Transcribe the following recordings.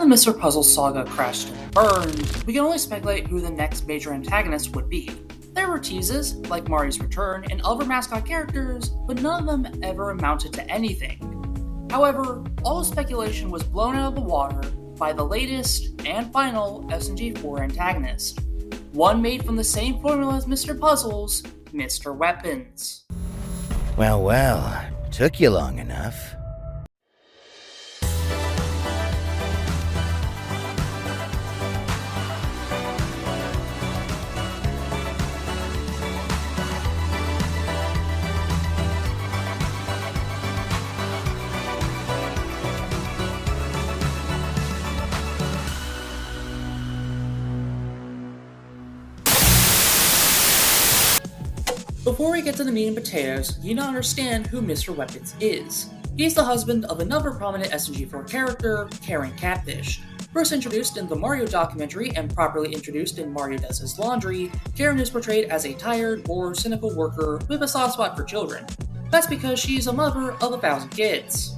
the Mr. Puzzle saga crashed and burned, we can only speculate who the next major antagonist would be. There were teases, like Mario's return and other mascot characters, but none of them ever amounted to anything. However, all the speculation was blown out of the water by the latest and final SMG4 antagonist, one made from the same formula as Mr. Puzzle's, Mr. Weapons. Well, took you long enough. Before we get to the meat and potatoes, you need to understand who Mr. Weapons is. He's the husband of another prominent SMG4 character, Karen Catfish. First introduced in the Mario documentary and properly introduced in Mario Does His Laundry, Karen is portrayed as a tired, bored, cynical worker with a soft spot for children. That's because she's a mother of 1,000 kids.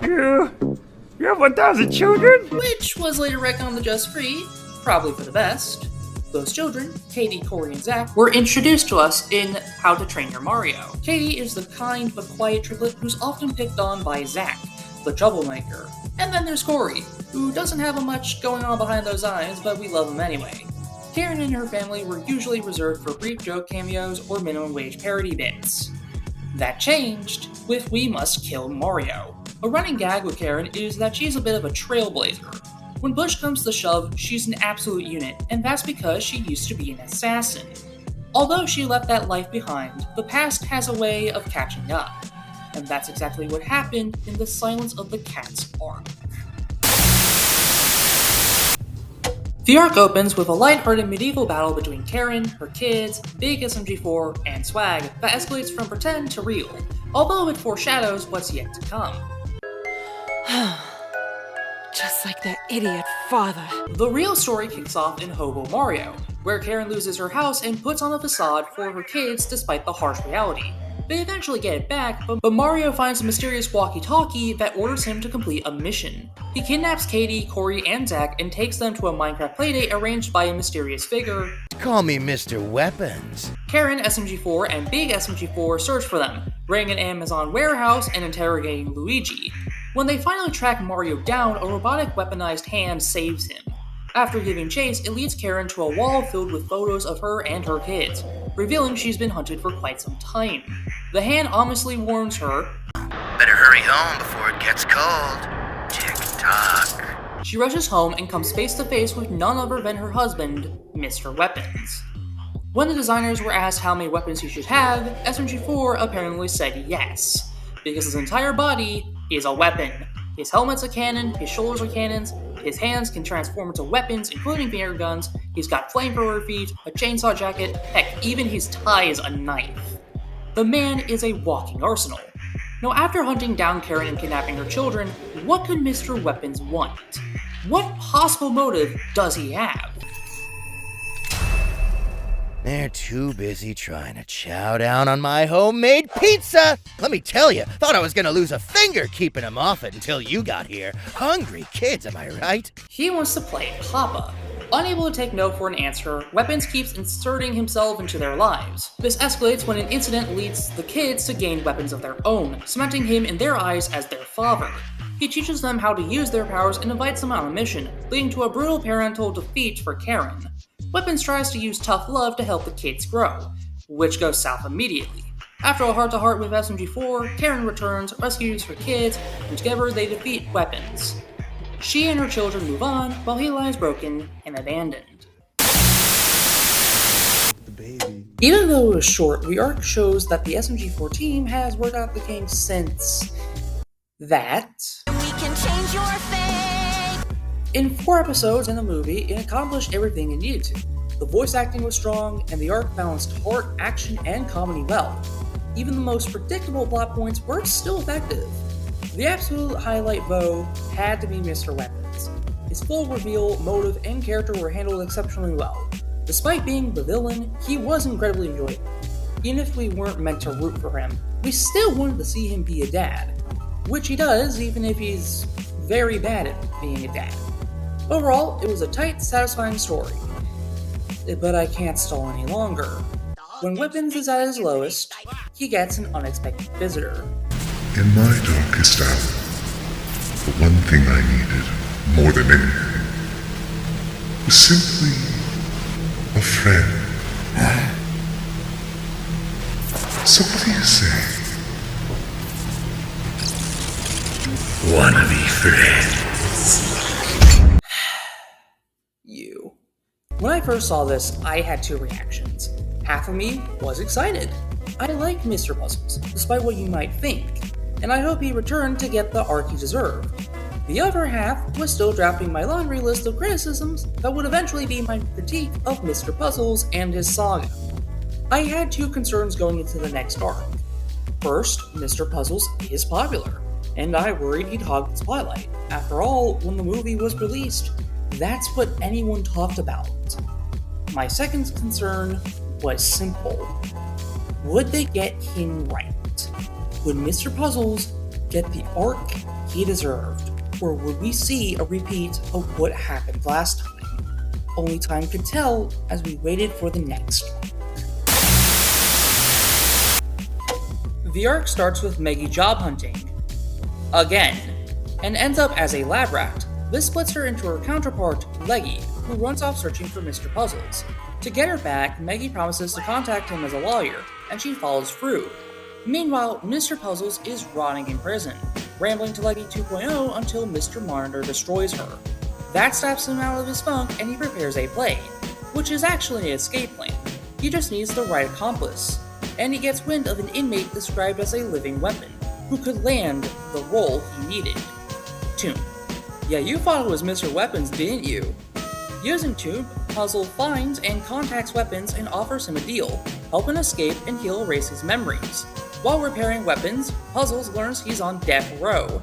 You have 1,000 children? Which was later retconned to just 3, probably for the best. Those children, Katie, Corey, and Zach, were introduced to us in How to Train Your Mario. Katie is the kind but quiet triplet who's often picked on by Zach, the troublemaker. And then there's Corey, who doesn't have much going on behind those eyes, but we love him anyway. Karen and her family were usually reserved for brief joke cameos or minimum wage parody bits. That changed with We Must Kill Mario. A running gag with Karen is that she's a bit of a trailblazer. When push comes to shove, she's an absolute unit, and that's because she used to be an assassin. Although she left that life behind, the past has a way of catching up, and that's exactly what happened in the Silence of the Cats arc. The arc opens with a lighthearted medieval battle between Karen, her kids, Big SMG4, and Swag that escalates from pretend to real, although it foreshadows what's yet to come. Just like that idiot father. The real story kicks off in Hobo Mario, where Karen loses her house and puts on a facade for her kids despite the harsh reality. They eventually get it back, but Mario finds a mysterious walkie-talkie that orders him to complete a mission. He kidnaps Katie, Corey, and Zach and takes them to a Minecraft playdate arranged by a mysterious figure. Call me Mr. Weapons. Karen, SMG4, and Big SMG4 search for them, raiding an Amazon warehouse and interrogating Luigi. When they finally track Mario down, a robotic weaponized hand saves him. After giving chase, it leads Karen to a wall filled with photos of her and her kids, revealing she's been hunted for quite some time. The hand ominously warns her, Better hurry home before it gets cold. Tick-tock. She rushes home and comes face to face with none other than her husband, Mr. Weapons. When the designers were asked how many weapons he should have, SMG4 apparently said yes, because his entire body is a weapon. His helmet's a cannon, his shoulders are cannons, his hands can transform into weapons, including finger guns, he's got flamethrower feet, a chainsaw jacket, heck, even his tie is a knife. The man is a walking arsenal. Now, after hunting down Karen and kidnapping her children, what could Mr. Weapons want? What possible motive does he have? They're too busy trying to chow down on my homemade pizza! Let me tell you, thought I was gonna lose a finger keeping them off it until you got here. Hungry kids, am I right? He wants to play Papa. Unable to take no for an answer, Weapons keeps inserting himself into their lives. This escalates when an incident leads the kids to gain weapons of their own, cementing him in their eyes as their father. He teaches them how to use their powers and invites them on a mission, leading to a brutal parental defeat for Karen. Weapons tries to use tough love to help the kids grow, which goes south immediately. After a heart-to-heart with SMG4, Karen returns, rescues her kids, and together they defeat Weapons. She and her children move on, while he lies broken and abandoned. Even though it was short, the arc shows that the SMG4 team has worked out the game since that. We can change your fate. In 4 episodes and a movie, it accomplished everything it needed to. The voice acting was strong, and the arc balanced heart, action, and comedy well. Even the most predictable plot points were still effective. The absolute highlight, though, had to be Mr. Weapons. His full reveal, motive, and character were handled exceptionally well. Despite being the villain, he was incredibly enjoyable. Even if we weren't meant to root for him, we still wanted to see him be a dad. Which he does, even if he's very bad at being a dad. Overall, it was a tight, satisfying story. But I can't stall any longer. When Weapons is at his lowest, he gets an unexpected visitor. In my darkest hour, the one thing I needed, more than anything, was simply a friend. So what do you say? Wanna be friends? You. When I first saw this, I had two reactions. Half of me was excited. I like Mr. Puzzles, despite what you might think, and I hope he returned to get the arc he deserved. The other half was still drafting my laundry list of criticisms that would eventually be my critique of Mr. Puzzles and his saga. I had two concerns going into the next arc. First, Mr. Puzzles is popular, and I worried he'd hog the spotlight. After all, when the movie was released, that's what anyone talked about. My second concern was simple. Would they get him right? Would Mr. Puzzles get the arc he deserved? Or would we see a repeat of what happened last time? Only time could tell as we waited for the next arc. The arc starts with Meggy job hunting. Again. And ends up as a lab rat. This splits her into her counterpart, Leggy, who runs off searching for Mr. Puzzles. To get her back, Meggy promises to contact him as a lawyer, and she follows through. Meanwhile, Mr. Puzzles is rotting in prison, rambling to Leggy 2.0 until Mr. Monitor destroys her. That snaps him out of his funk and he prepares a plane, which is actually an escape plan. He just needs the right accomplice, and he gets wind of an inmate described as a living weapon, who could land the role he needed. Tomb. Yeah, you thought it was Mr. Weapons, didn't you? Using Tomb, Puzzle finds and contacts Weapons and offers him a deal, help him escape and he'll erase his memories. While repairing Weapons, Puzzles learns he's on death row.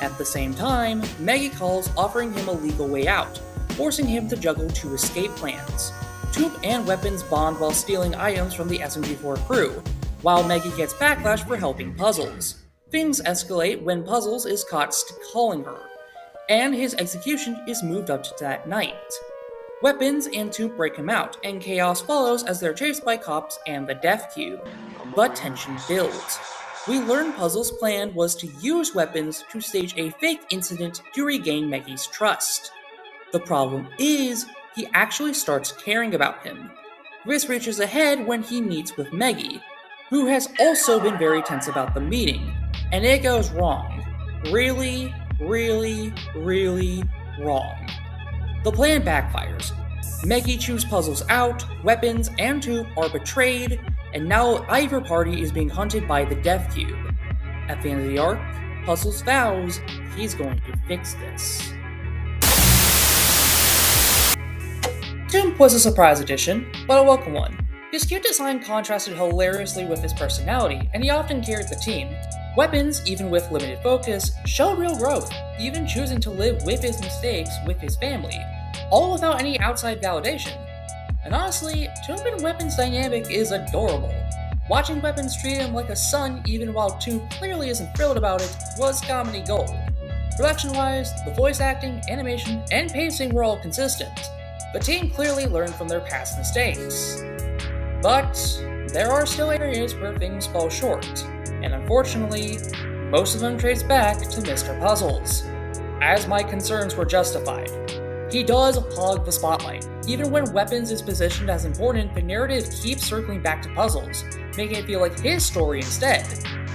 At the same time, Meggy calls offering him a legal way out, forcing him to juggle two escape plans. Tomb and Weapons bond while stealing items from the SMG4 crew, while Meggy gets backlash for helping Puzzles. Things escalate when Puzzles is caught calling her, and his execution is moved up to that night. Weapons and Tomb break him out, and chaos follows as they're chased by cops and the Death Cube. But tension builds. We learn Puzzle's plan was to use Weapons to stage a fake incident to regain Meggy's trust. The problem is, he actually starts caring about him. This reaches a head when he meets with Meggy, who has also been very tense about the meeting, and it goes wrong. Really, really, really wrong. The plan backfires. Meggy chews Puzzles out, Weapons and Tomb are betrayed, and now either party is being hunted by the Death Cube. At the end of the arc, Puzzles vows he's going to fix this. Tomb was a surprise addition, but a welcome one. His cute design contrasted hilariously with his personality, and he often carried the team. Weapons, even with limited focus, showed real growth, even choosing to live with his mistakes with his family, all without any outside validation. And honestly, Tomb and Weapons' dynamic is adorable. Watching Weapons treat him like a son even while Tomb clearly isn't thrilled about it was comedy gold. Production-wise, the voice acting, animation, and pacing were all consistent. The team clearly learned from their past mistakes. But there are still areas where things fall short, and unfortunately, most of them trace back to Mr. Puzzles. As my concerns were justified. He does hog the spotlight. Even when Weapons is positioned as important, the narrative keeps circling back to Puzzles, making it feel like his story instead.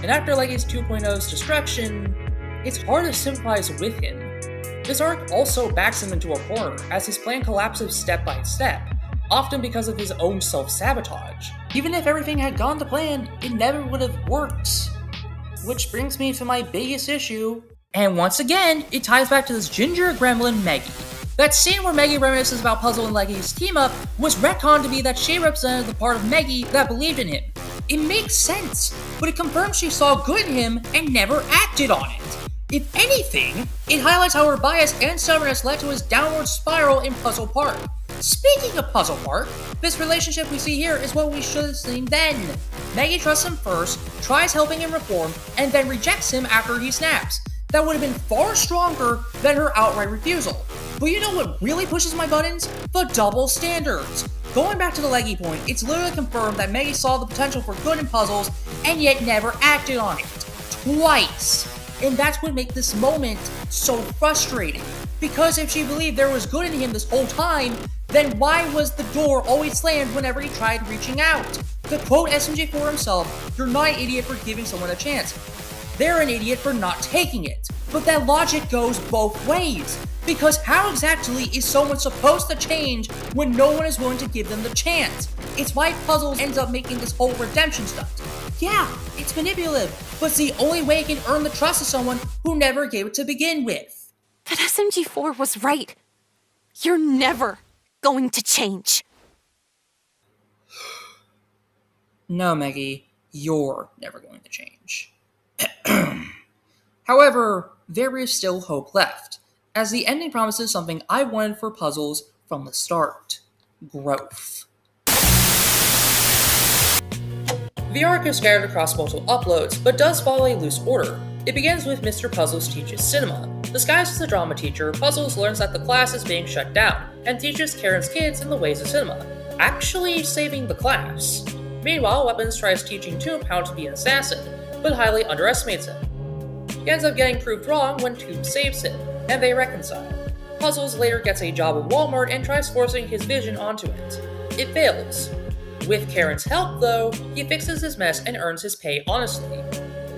And after Leggy's 2.0's destruction, it's hard to sympathize with him. This arc also backs him into a corner, as his plan collapses step by step, often because of his own self-sabotage. Even if everything had gone to plan, it never would have worked. Which brings me to my biggest issue, and once again, it ties back to this ginger gremlin Meggy. That scene where Meggy reminisces about Puzzle and Leggy's team-up was retconned to be that she represented the part of Meggy that believed in him. It makes sense, but it confirms she saw good in him and never acted on it. If anything, it highlights how her bias and stubbornness led to his downward spiral in Puzzle Park. Speaking of Puzzle Park, this relationship we see here is what we should have seen then. Meggy trusts him first, tries helping him reform, and then rejects him after he snaps. that would have been far stronger than her outright refusal. But you know what really pushes my buttons? The double standards. Going back to the leggy point, it's literally confirmed that Maggie saw the potential for good in puzzles and yet never acted on it. Twice. And that's what makes this moment so frustrating. Because if she believed there was good in him this whole time, then why was the door always slammed whenever he tried reaching out? To quote SMG4 himself, "You're not an idiot for giving someone a chance. They're an idiot for not taking it." But that logic goes both ways. Because how exactly is someone supposed to change when no one is willing to give them the chance? It's why Puzzles ends up making this whole redemption stunt. Yeah, it's manipulative, but it's the only way it can earn the trust of someone who never gave it to begin with. But SMG4 was right. You're never going to change. No, Maggie, you're never going to change. However, there is still hope left, as the ending promises something I wanted for Puzzles from the start: growth. The arc is scattered across multiple uploads, but does follow a loose order. It begins with Mr. Puzzles teaches cinema. Disguised as a drama teacher, Puzzles learns that the class is being shut down, and teaches Karen's kids in the ways of cinema, actually saving the class. Meanwhile, Weapons tries teaching Tomb how to be an assassin, but highly underestimates him. He ends up getting proved wrong when Tomb saves him, and they reconcile. Puzzles later gets a job at Walmart and tries forcing his vision onto it. It fails. With Karen's help, though, he fixes his mess and earns his pay honestly.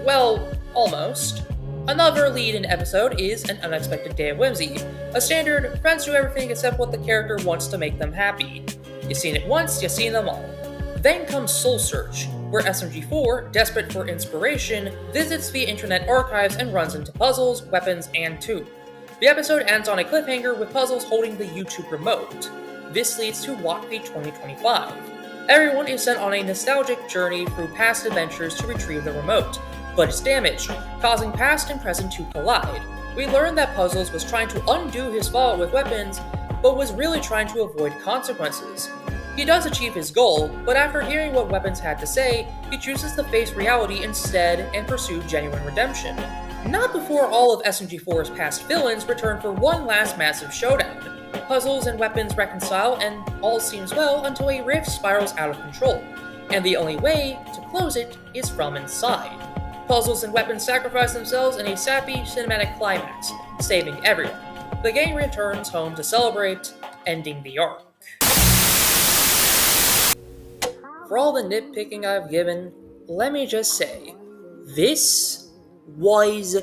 Well, almost. Another lead-in episode is An Unexpected Day of Whimsy, a standard friends do everything except what the character wants to make them happy. You've seen it once, you've seen them all. Then comes Soul Search, where SMG4, desperate for inspiration, visits the internet archives and runs into Puzzles, Weapons, and Tomb. The episode ends on a cliffhanger with Puzzles holding the YouTube remote. This leads to WOTFI 2025. Everyone is sent on a nostalgic journey through past adventures to retrieve the remote, but it's damaged, causing past and present to collide. We learn that Puzzles was trying to undo his fall with Weapons, but was really trying to avoid consequences. He does achieve his goal, but after hearing what Weapons had to say, he chooses to face reality instead and pursue genuine redemption. Not before all of SMG4's past villains return for one last massive showdown. Puzzles and Weapons reconcile and all seems well until a rift spirals out of control, and the only way to close it is from inside. Puzzles and Weapons sacrifice themselves in a sappy cinematic climax, saving everyone. The gang returns home to celebrate, ending the arc. For all the nitpicking I've given, let me just say, this was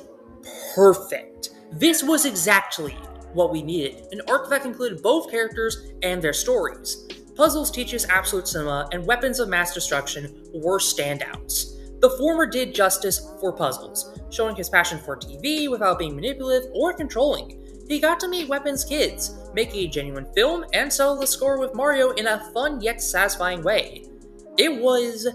perfect. This was exactly what we needed, an arc that included both characters and their stories. Puzzles teaches absolute cinema, and Weapons of Mass Destruction were standouts. The former did justice for Puzzles, showing his passion for TV without being manipulative or controlling. He got to meet Weapons' kids, make a genuine film, and settle the score with Mario in a fun yet satisfying way. It was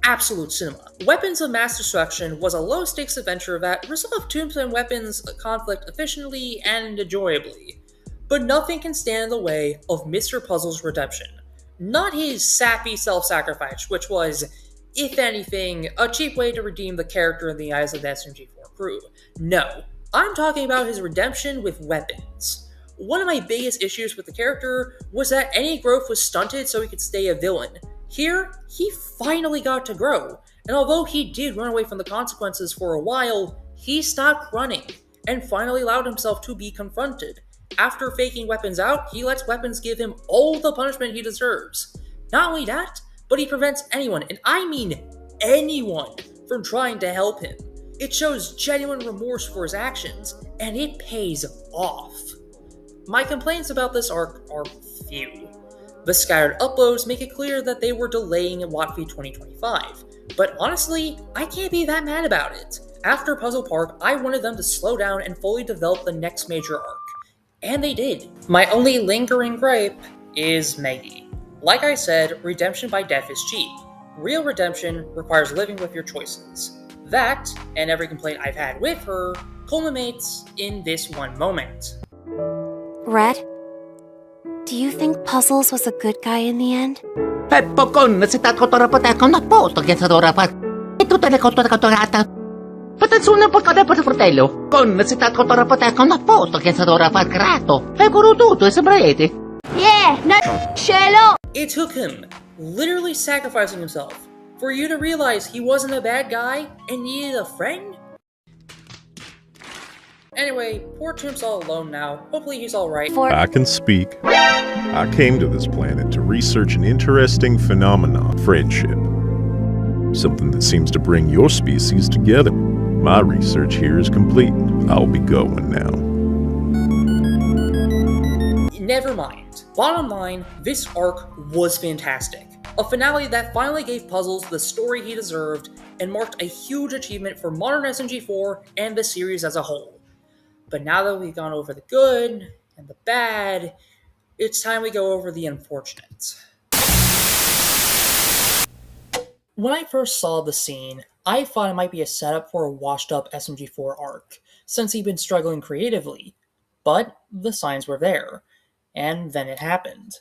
absolute cinema. Weapons of Mass Destruction was a low-stakes adventure that resolved Tombs and Weapons' conflict efficiently and enjoyably. But nothing can stand in the way of Mr. Puzzle's redemption. Not his sappy self-sacrifice, which was, if anything, a cheap way to redeem the character in the eyes of the SMG4 crew. No, I'm talking about his redemption with Weapons. One of my biggest issues with the character was that any growth was stunted so he could stay a villain. Here, he finally got to grow, and although he did run away from the consequences for a while, he stopped running, and finally allowed himself to be confronted. After faking Weapons out, he lets Weapons give him all the punishment he deserves. Not only that, but he prevents anyone, and I mean anyone, from trying to help him. It shows genuine remorse for his actions, and it pays off. My complaints about this arc are few. The scattered uploads make it clear that they were delaying WOTFI 2025, but honestly, I can't be that mad about it. After Puzzle Park, I wanted them to slow down and fully develop the next major arc. And they did. My only lingering gripe is Maggie. Like I said, redemption by death is cheap. Real redemption requires living with your choices. That, and every complaint I've had with her, culminates in this one moment. Red, do you think Puzzles was a good guy in the end? Patatsunan po kada po fratello. Con citato to rapportato una foto che è stato raffaccato. E tutto e sembrete. Yeah, no Sherlock. It took him literally sacrificing himself for you to realize he wasn't a bad guy and needed a friend? Anyway, poor Tomb's all alone now. Hopefully he's alright. I can speak. I came to this planet to research an interesting phenomenon, friendship. Something that seems to bring your species together. My research here is complete. I'll be going now. Never mind. Bottom line, this arc was fantastic. A finale that finally gave Puzzles the story he deserved and marked a huge achievement for modern SMG4 and the series as a whole. But now that we've gone over the good and the bad, it's time we go over the unfortunate. When I first saw the scene, I thought it might be a setup for a washed-up SMG4 arc, since he'd been struggling creatively. But the signs were there, and then it happened.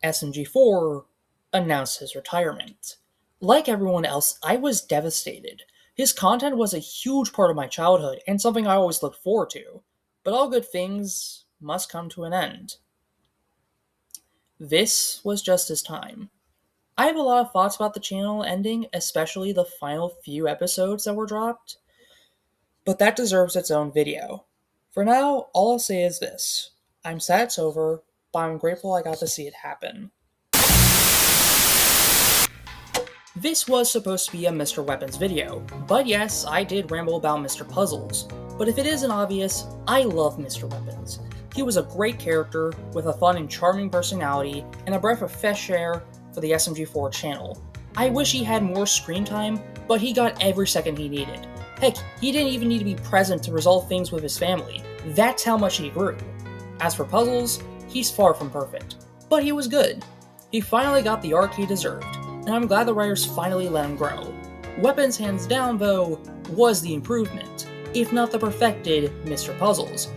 SMG4 announced his retirement. Like everyone else, I was devastated. His content was a huge part of my childhood, and something I always looked forward to. But all good things must come to an end. This was just his time. I have a lot of thoughts about the channel ending, especially the final few episodes that were dropped, but that deserves its own video. For now, all I'll say is this. I'm sad it's over, but I'm grateful I got to see it happen. This was supposed to be a Mr. Weapons video, but yes, I did ramble about Mr. Puzzles. But if it isn't obvious, I love Mr. Weapons. He was a great character with a fun and charming personality and a breath of fresh air for the SMG4 channel. I wish he had more screen time, but he got every second he needed. Heck, he didn't even need to be present to resolve things with his family. That's how much he grew. As for Puzzles, he's far from perfect, but he was good. He finally got the arc he deserved, and I'm glad the writers finally let him grow. Weapons, hands down though, was the improvement, if not the perfected Mr. Puzzles.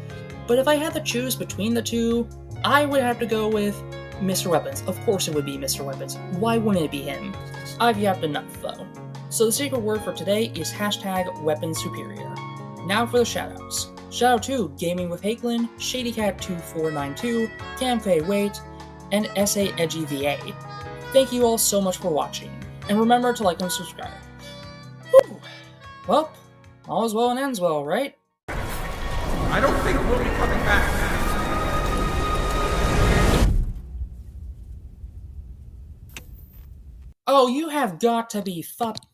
But if I had to choose between the two, I would have to go with Mr. Weapons. Of course it would be Mr. Weapons. Why wouldn't it be him? I've yapped enough though. So the secret word for today is #WeaponsSuperior. Now for the shoutouts. Shoutout to Gaming with Hakelin, ShadyCat2492, CamKWait, and SAEdgyVA. Thank you all so much for watching, and remember to like and subscribe. Whew. Well, all is well and ends well, right? I don't think we'll be coming back. Oh, you have got to be